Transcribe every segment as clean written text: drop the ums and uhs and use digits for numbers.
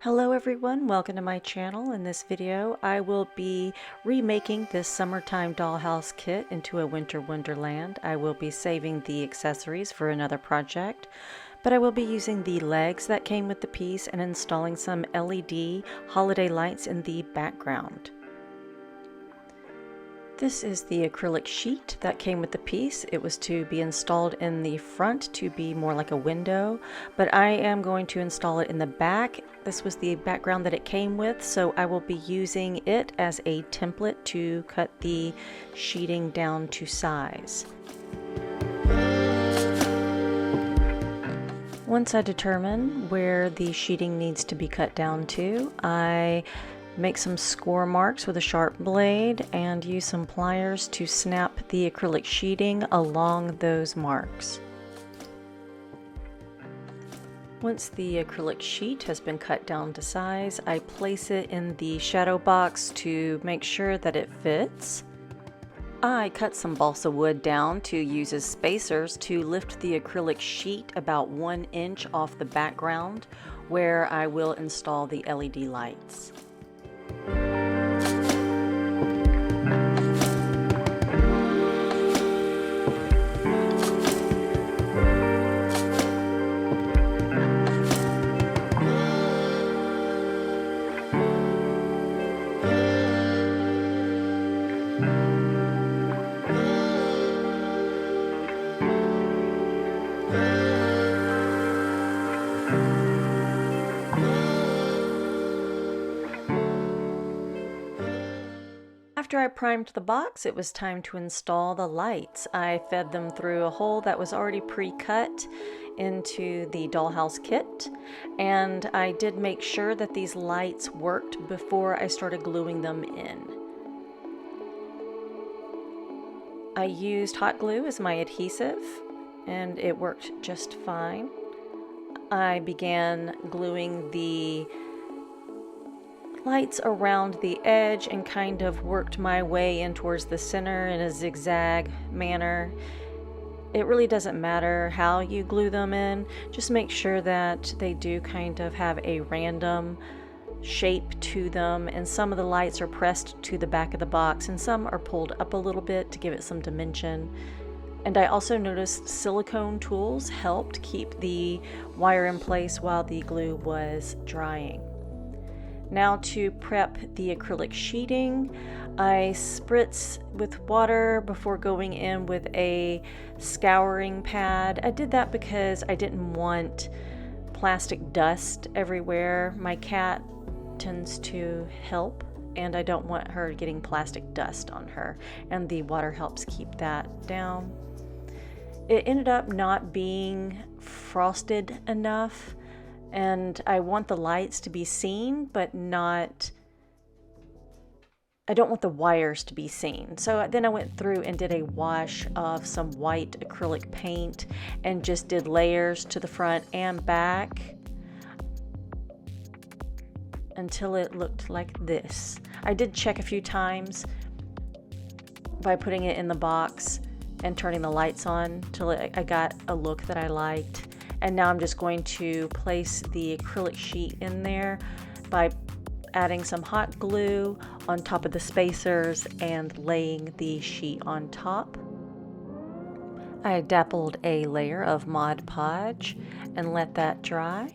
Hello everyone, welcome to my channel. In this video I will be remaking this summertime dollhouse kit into a winter wonderland. I will be saving the accessories for another project, but I will be using the legs that came with the piece and installing some LED holiday lights in the background. This is the acrylic sheet that came with the piece. It was to be installed in the front to be more like a window, but I am going to install it in the back. This was the background that it came with, so I will be using it as a template to cut the sheeting down to size. Once I determine where the sheeting needs to be cut down to, I make some score marks with a sharp blade and use some pliers to snap the acrylic sheeting along those marks. Once the acrylic sheet has been cut down to size, I place it in the shadow box to make sure that it fits. I cut some balsa wood down to use as spacers to lift the acrylic sheet about 1 inch off the background where I will install the LED lights. After I primed the box, it was time to install the lights. I fed them through a hole that was already pre-cut into the dollhouse kit, and I did make sure that these lights worked before I started gluing them in. I used hot glue as my adhesive, and it worked just fine. I began gluing the lights around the edge and kind of worked my way in towards the center in a zigzag manner. It really doesn't matter how you glue them in, just make sure that they do kind of have a random shape to them, and some of the lights are pressed to the back of the box and some are pulled up a little bit to give it some dimension. And I also noticed silicone tools helped keep the wire in place while the glue was drying. Now to prep the acrylic sheeting, I spritz with water before going in with a scouring pad. I did that because I didn't want plastic dust everywhere. My cat tends to help, and I don't want her getting plastic dust on her, and the water helps keep that down. It ended up not being frosted enough, and I want the lights to be seen, but not, I don't want the wires to be seen. So then I went through and did a wash of some white acrylic paint and just did layers to the front and back until it looked like this. I did check a few times by putting it in the box and turning the lights on till I got a look that I liked. And now I'm just going to place the acrylic sheet in there by adding some hot glue on top of the spacers and laying the sheet on top. I dappled a layer of Mod Podge and let that dry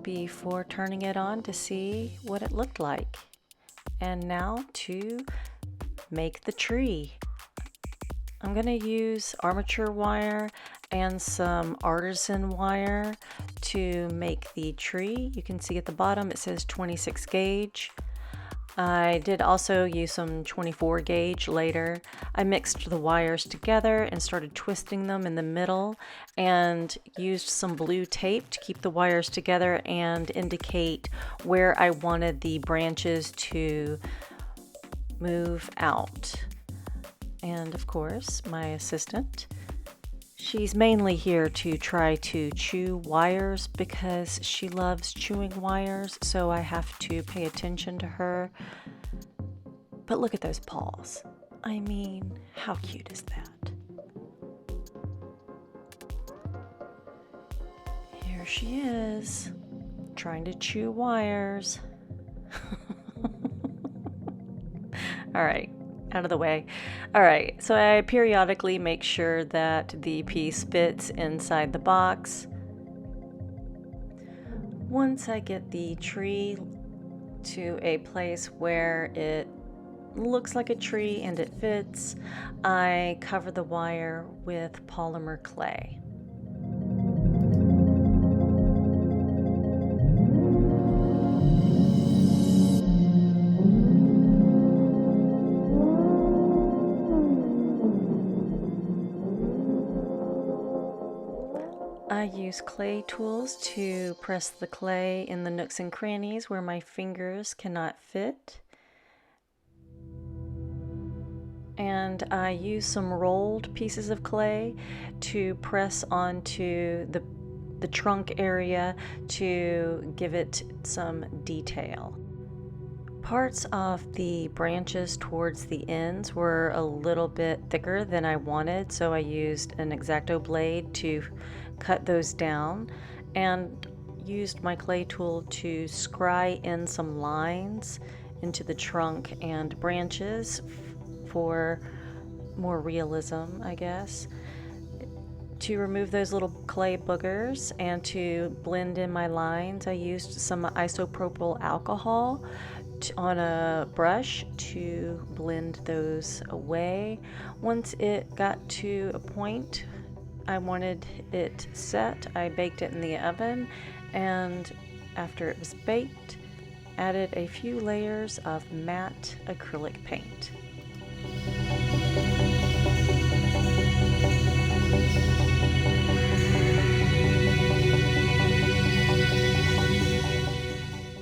before turning it on to see what it looked like. And now to make the tree. I'm going to use armature wire and some artisan wire to make the tree. You can see at the bottom it says 26 gauge. I did also use some 24 gauge later. I mixed the wires together and started twisting them in the middle and used some blue tape to keep the wires together and indicate where I wanted the branches to move out. And of course, my assistant, she's mainly here to try to chew wires because she loves chewing wires, so I have to pay attention to her. But look at those paws. I mean, how cute is that? Here she is, trying to chew wires. All right, out of the way. All right, so I periodically make sure that the piece fits inside the box. Once I get the tree to a place where it looks like a tree and it fits, I cover the wire with polymer clay. I use clay tools to press the clay in the nooks and crannies where my fingers cannot fit. And I use some rolled pieces of clay to press onto the trunk area to give it some detail. Parts of the branches towards the ends were a little bit thicker than I wanted, so I used an X-Acto blade to cut those down and used my clay tool to scry in some lines into the trunk and branches for more realism, I guess. To remove those little clay boogers and to blend in my lines, I used some isopropyl alcohol on a brush to blend those away. Once it got to a point I wanted it set, I baked it in the oven, and after it was baked, added a few layers of matte acrylic paint.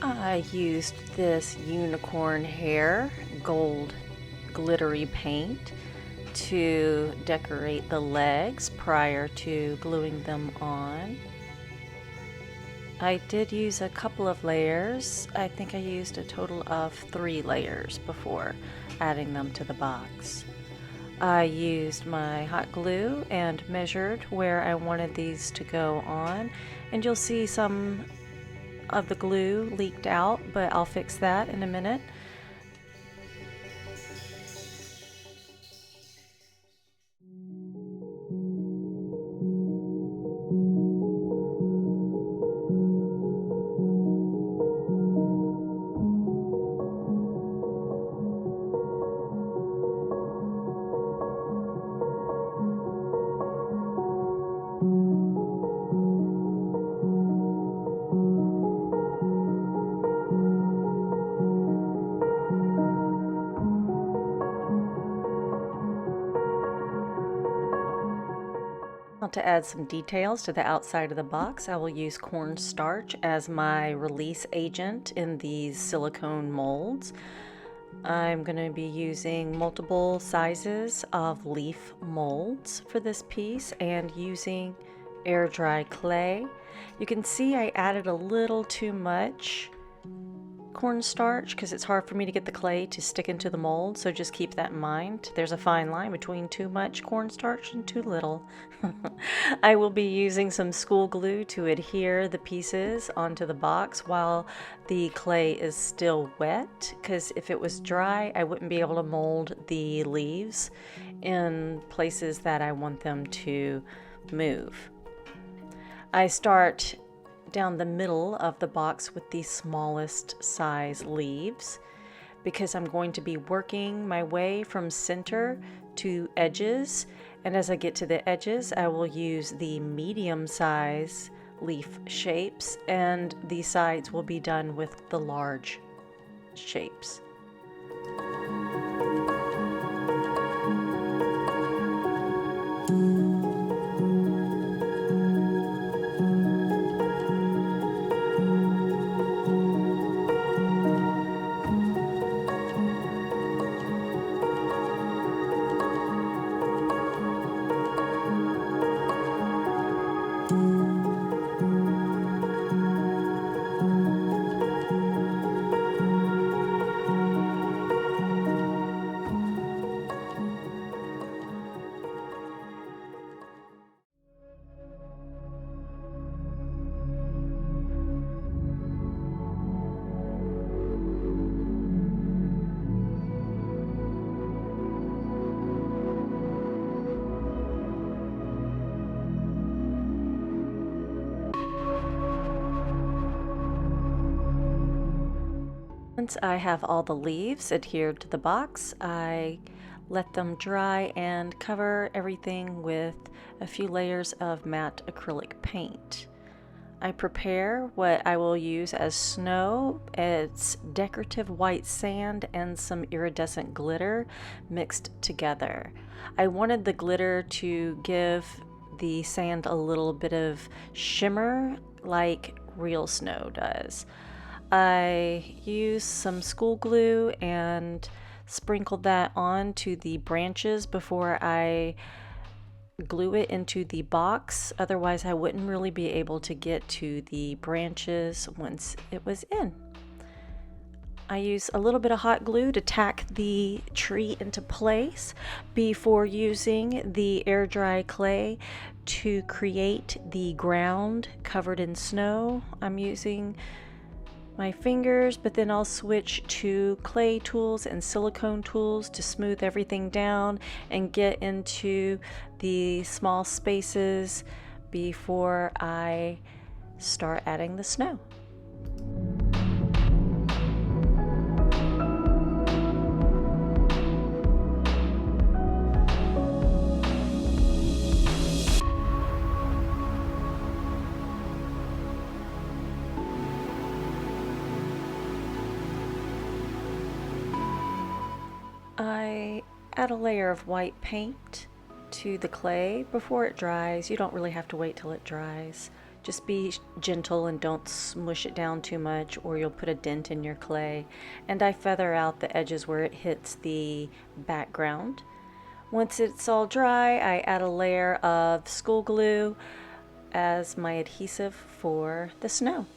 I used this unicorn hair gold glittery paint to decorate the legs prior to gluing them on. I did use a couple of layers. I think I used a total of 3 layers before adding them to the box. I used my hot glue and measured where I wanted these to go on, and you'll see some of the glue leaked out, but I'll fix that in a minute. To add some details to the outside of the box, I will use cornstarch as my release agent in these silicone molds. I'm going to be using multiple sizes of leaf molds for this piece and using air dry clay. You can see I added a little too much cornstarch because it's hard for me to get the clay to stick into the mold, so just keep that in mind. There's a fine line between too much cornstarch and too little. I will be using some school glue to adhere the pieces onto the box while the clay is still wet, because if it was dry I wouldn't be able to mold the leaves in places that I want them to move. I start down the middle of the box with the smallest size leaves because I'm going to be working my way from center to edges, and as I get to the edges I will use the medium size leaf shapes and the sides will be done with the large shapes. Once I have all the leaves adhered to the box, I let them dry and cover everything with a few layers of matte acrylic paint. I prepare what I will use as snow. It's decorative white sand and some iridescent glitter mixed together. I wanted the glitter to give the sand a little bit of shimmer like real snow does. I used some school glue and sprinkled that onto the branches before I glue it into the box. Otherwise, I wouldn't really be able to get to the branches once it was in. I use a little bit of hot glue to tack the tree into place before using the air dry clay to create the ground covered in snow. I'm using my fingers, but then I'll switch to clay tools and silicone tools to smooth everything down and get into the small spaces before I start adding the snow. I add a layer of white paint to the clay before it dries. You don't really have to wait till it dries. Just be gentle and don't smush it down too much or you'll put a dent in your clay. And I feather out the edges where it hits the background. Once it's all dry, I add a layer of school glue as my adhesive for the snow.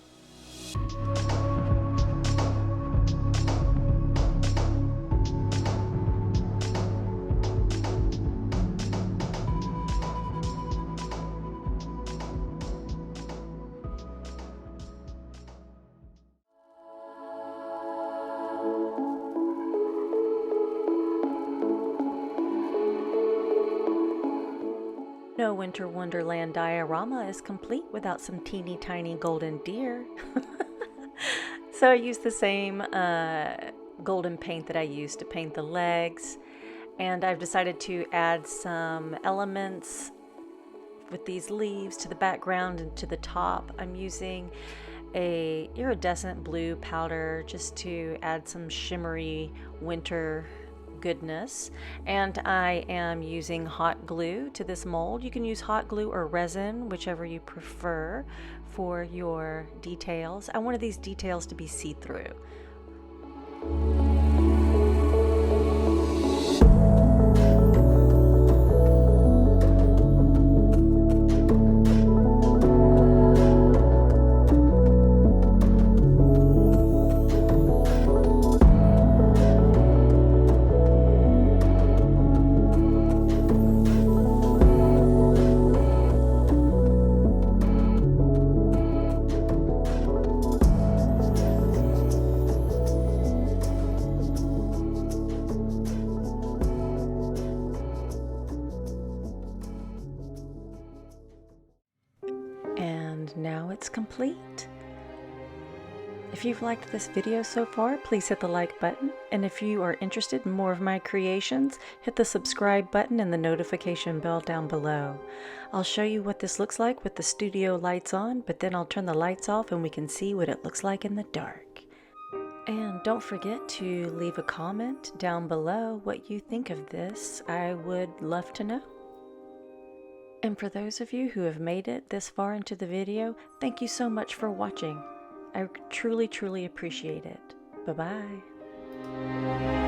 No Winter Wonderland diorama is complete without some teeny tiny golden deer. So I used the same golden paint that I used to paint the legs, and I've decided to add some elements with these leaves to the background and to the top. I'm using a iridescent blue powder just to add some shimmery winter goodness, and I am using hot glue to this mold. You can use hot glue or resin, whichever you prefer for your details. I wanted these details to be see-through. And now it's complete. If you've liked this video so far, please hit the like button. And if you are interested in more of my creations, hit the subscribe button and the notification bell down below. I'll show you what this looks like with the studio lights on, but then I'll turn the lights off and we can see what it looks like in the dark. And don't forget to leave a comment down below what you think of this. I would love to know. And for those of you who have made it this far into the video, thank you so much for watching. I truly, truly appreciate it. Bye-bye.